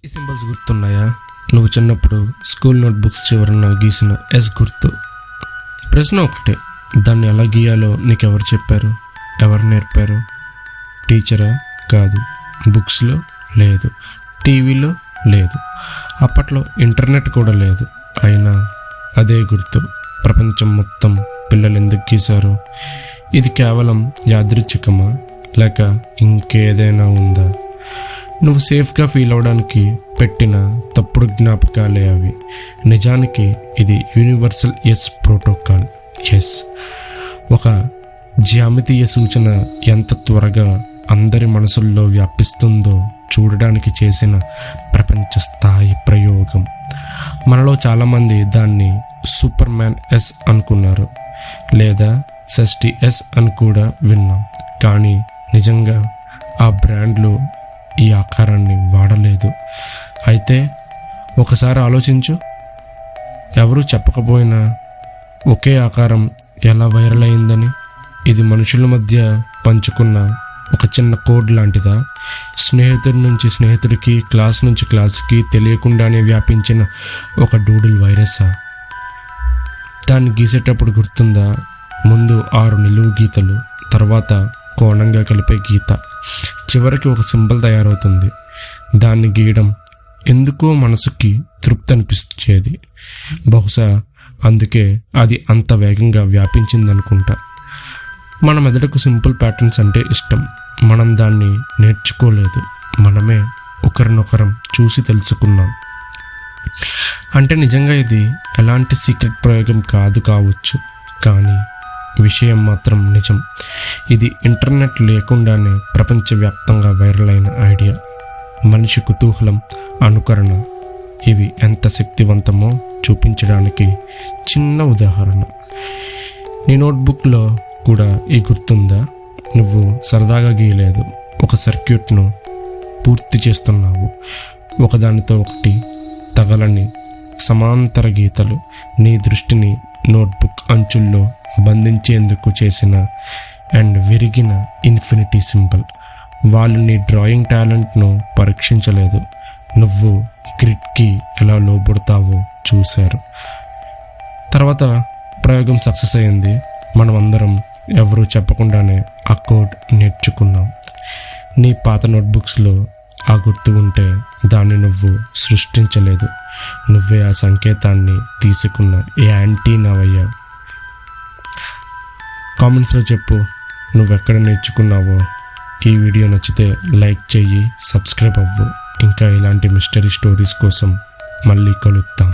ఈ సింబల్స్ గుర్తున్నాయా? నువ్వు చిన్నప్పుడు స్కూల్ నోట్బుక్స్ చివరన గీసిన ఎస్ గుర్తు. ప్రశ్న ఒకటే, దాన్ని ఎలా గీయాలో నీకెవరు చెప్పారు? ఎవరు నేర్పారు? టీచరా? కాదు. బుక్స్లో లేదు, టీవీలో లేదు, అప్పట్లో ఇంటర్నెట్ కూడా లేదు. అయినా అదే గుర్తు ప్రపంచం మొత్తం పిల్లలు ఎందుకు గీశారు? ఇది కేవలం యాదృచ్ఛికమా, లేక ఇంకేదైనా ఉందా? నువ్వు సేఫ్గా ఫీల్ అవడానికి పెట్టిన తప్పుడు జ్ఞాపకాలే అవి. నిజానికి ఇది యూనివర్సల్ ఎస్ ప్రోటోకాల్. ఎస్ ఒక జ్యామితీయ సూచన ఎంత త్వరగా అందరి మనసుల్లో వ్యాపిస్తుందో చూడడానికి చేసిన ప్రపంచ స్థాయి ప్రయోగం. మనలో చాలామంది దాన్ని సూపర్ మ్యాన్ ఎస్ అనుకున్నారు, లేదా షష్ఠి ఎస్ అని కూడా విన్నాం. కానీ నిజంగా ఆ బ్రాండ్లు ఈ ఆకారాన్ని వాడలేదు. అయితే ఒకసారి ఆలోచించు, ఎవరు చెప్పకపోయినా ఒకే ఆకారం ఎలా వైరల్ అయిందని. ఇది మనుషుల మధ్య పంచుకున్న ఒక చిన్న కోడ్ లాంటిదా? స్నేహితుడి నుంచి స్నేహితుడికి, క్లాస్ నుంచి క్లాస్కి తెలియకుండానే వ్యాపించిన ఒక డూడిల్ వైరసా? దాన్ని గీసేటప్పుడు గుర్తుందా? ముందు 6 నిలువు గీతలు, తర్వాత కోణంగా కలిపే గీత, చివరికి ఒక సింబల్ తయారవుతుంది. దాన్ని గీయడం ఎందుకో మనసుకి తృప్తి అనిపించేది. బహుశా అందుకే అది అంత వేగంగా వ్యాపించిందనుకుంటా. మన మెదడుకు సింపుల్ ప్యాటర్న్స్ అంటే ఇష్టం. మనం దాన్ని నేర్చుకోలేదు, మనమే ఒకరినొకరం చూసి తెలుసుకున్నాం. అంటే నిజంగా ఇది ఎలాంటి సీక్రెట్ ప్రయోగం కావచ్చు, కానీ విషయం మాత్రం నిజం. ఇది ఇంటర్నెట్ లేకుండానే ప్రపంచవ్యాప్తంగా వైరల్ అయిన ఐడియా. మనిషి కుతూహలం, అనుకరణ, ఇవి ఎంత శక్తివంతమో చూపించడానికి చిన్న ఉదాహరణ. నీ నోట్బుక్లో కూడా ఈ గుర్తుందా? నువ్వు సరదాగా గీయలేదు, ఒక సర్క్యూట్ను పూర్తి చేస్తున్నావు. ఒకదానితో ఒకటి తగలని సమాంతర గీతలు నీ దృష్టిని నోట్బుక్ అంచుల్లో బంధించేందుకు చేసిన అండ్ విరిగిన ఇన్ఫినిటీ సింబల్. వాళ్ళు నీ డ్రాయింగ్ టాలెంట్ను పరీక్షించలేదు, నువ్వు గ్రిడ్కి ఎలా లోబడతావో చూశారు. తర్వాత ప్రయోగం సక్సెస్ అయింది. మనమందరం ఎవరూ చెప్పకుండానే ఆ కోడ్ నేర్చుకున్నాం. నీ పాత నోట్బుక్స్లో ఆ గుర్తు ఉంటే దాన్ని నువ్వు సృష్టించలేదు, నువ్వే ఆ సంకేతాన్ని తీసుకున్న యాంటీనావయ్యావు. కామెంట్స్లో చెప్పు, నువ్వెక్కడ నేర్చుకున్నావో. ఈ వీడియో నచ్చితే లైక్ చెయ్యి, సబ్స్క్రైబ్ అవ్వు. ఇంకా ఇలాంటి మిస్టరీ స్టోరీస్ కోసం మళ్ళీ కలుద్దాం.